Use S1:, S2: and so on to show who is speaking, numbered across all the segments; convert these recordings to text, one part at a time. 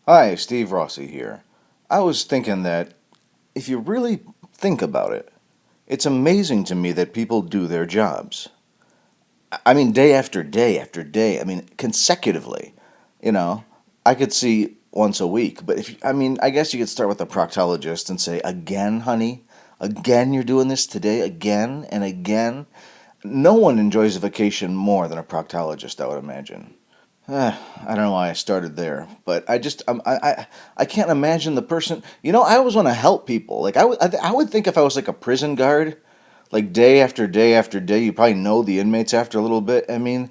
S1: Hi, Steve Rossi here. I was thinking that if you really think about it, it's amazing to me that people do their jobs. I mean, day after day after day. I mean, consecutively. You know, I could see once a week, but I guess you could start with a proctologist and say, again, honey, again, you're doing this today, again and again. No one enjoys a vacation more than a proctologist, I would imagine. I don't know why I started there, but I can't imagine the person. I always want to help people. Like I would think if I was like a prison guard, like day after day after day, you probably know the inmates after a little bit. I mean,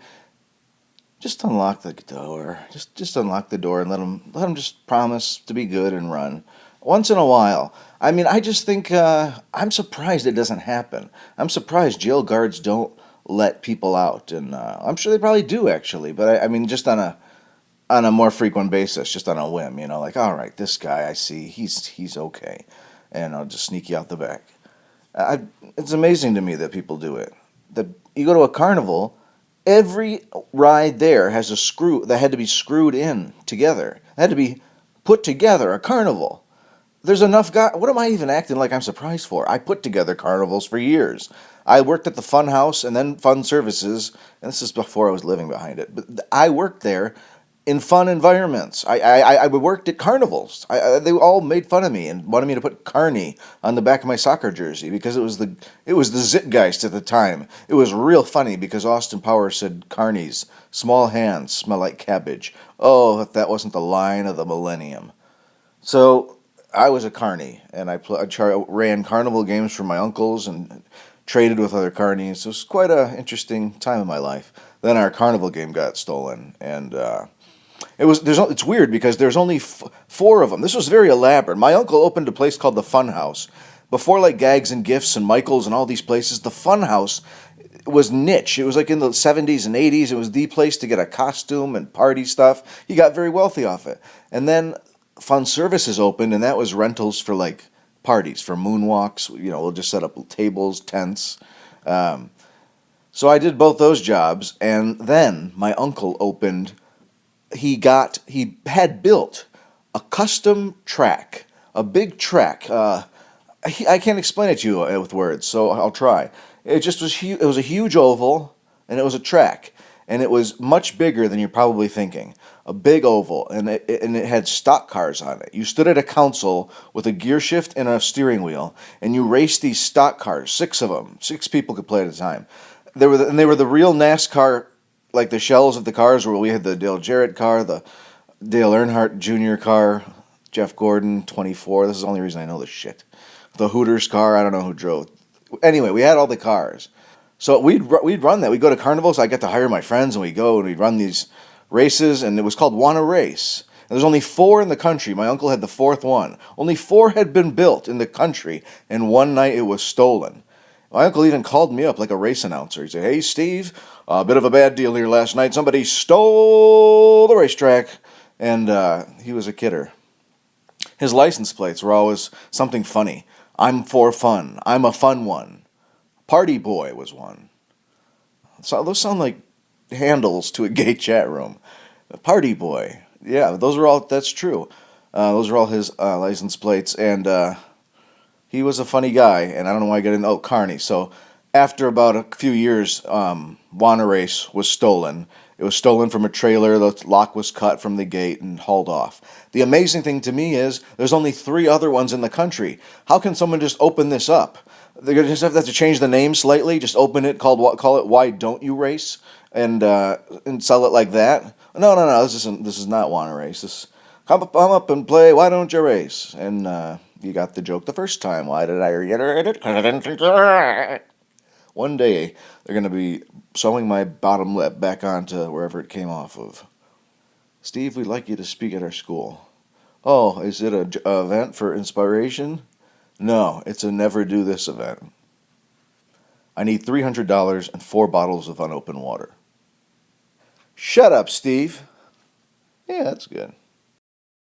S1: just unlock the door. Just unlock the door and let them just promise to be good and run. Once in a while. I mean, I just think I'm surprised it doesn't happen. I'm surprised jail guards don't let people out, and I'm sure they probably do actually. But I mean, just on a more frequent basis, just on a whim, like, all right, this guy I see, he's okay, and I'll just sneak you out the back. I, it's amazing to me that people do it. That you go to a carnival, every ride there has a screw that had to be screwed in together. It had to be put together. A carnival. There's enough guy. What am I even acting like I'm surprised for? I put together carnivals for years. I worked at the Fun House and then Fun Services, and this is before I was living behind it. But I worked there in fun environments. I worked at carnivals. They all made fun of me and wanted me to put Carney on the back of my soccer jersey because it was the Zitgeist at the time. It was real funny because Austin Powers said Carney's small hands smell like cabbage. Oh, if that wasn't the line of the millennium. So I was a carny, and ran carnival games for my uncles and traded with other carnies. It was quite an interesting time in my life. Then our carnival game got stolen, and it's weird because there's only four of them. This was very elaborate. My uncle opened a place called the Fun House. Before like Gags and Gifts and Michaels and all these places, the Fun House was niche. It was like in the 70s and 80s. It was the place to get a costume and party stuff. He got very wealthy off it. And then Fun Services opened, and that was rentals for like parties, for moonwalks. We'll just set up tables, tents. Um, so I did both those jobs, and then my uncle opened. He had built a custom track, a big track. I can't explain it to you with words, so I'll try. It just was huge. It was a huge oval, and it was a track, and it was much bigger than you're probably thinking. A big oval, and it had stock cars on it. You stood at a console with a gear shift and a steering wheel, and you raced these stock cars. Six of them. Six people could play at a time. They were the real NASCAR, like the shells of the cars. Where we had the Dale Jarrett car, the Dale Earnhardt Jr. car, Jeff Gordon 24. This is the only reason I know this shit. The Hooters car. I don't know who drove. Anyway, we had all the cars. So we'd run that. We'd go to carnivals. I got to hire my friends, and we'd go and we'd run these races, and it was called Wanna Race. And there's only four in the country. My uncle had the fourth one. Only four had been built in the country, and one night it was stolen. My uncle even called me up like a race announcer. He said, "Hey, Steve, a bit of a bad deal here last night. Somebody stole the racetrack," and he was a kidder. His license plates were always something funny. I'm for fun. I'm a fun one. Party boy was one. So those sound like handles to a gay chat room. Party boy. Yeah, those are all. That's true. Those are all his license plates, and he was a funny guy. And I don't know why I got into Carney. So after about a few years, Wanna Race was stolen. It was stolen from a trailer. The lock was cut from the gate and hauled off. The amazing thing to me is there's only three other ones in the country. How can someone just open this up? They're gonna just have to change the name slightly. Just open it, call it "Why Don't You Race," and sell it like that. No, no, no. This is not Wanna Race. This come up and play. Why don't you race? And you got the joke the first time. Why did I reiterate it? Because I didn't think you were. One day they're gonna be sewing my bottom lip back onto wherever it came off of. Steve, we'd like you to speak at our school. Oh, is it a event for inspiration? No, it's a never do this event. I need $300 and four bottles of unopened water. Shut up, Steve. Yeah, that's good.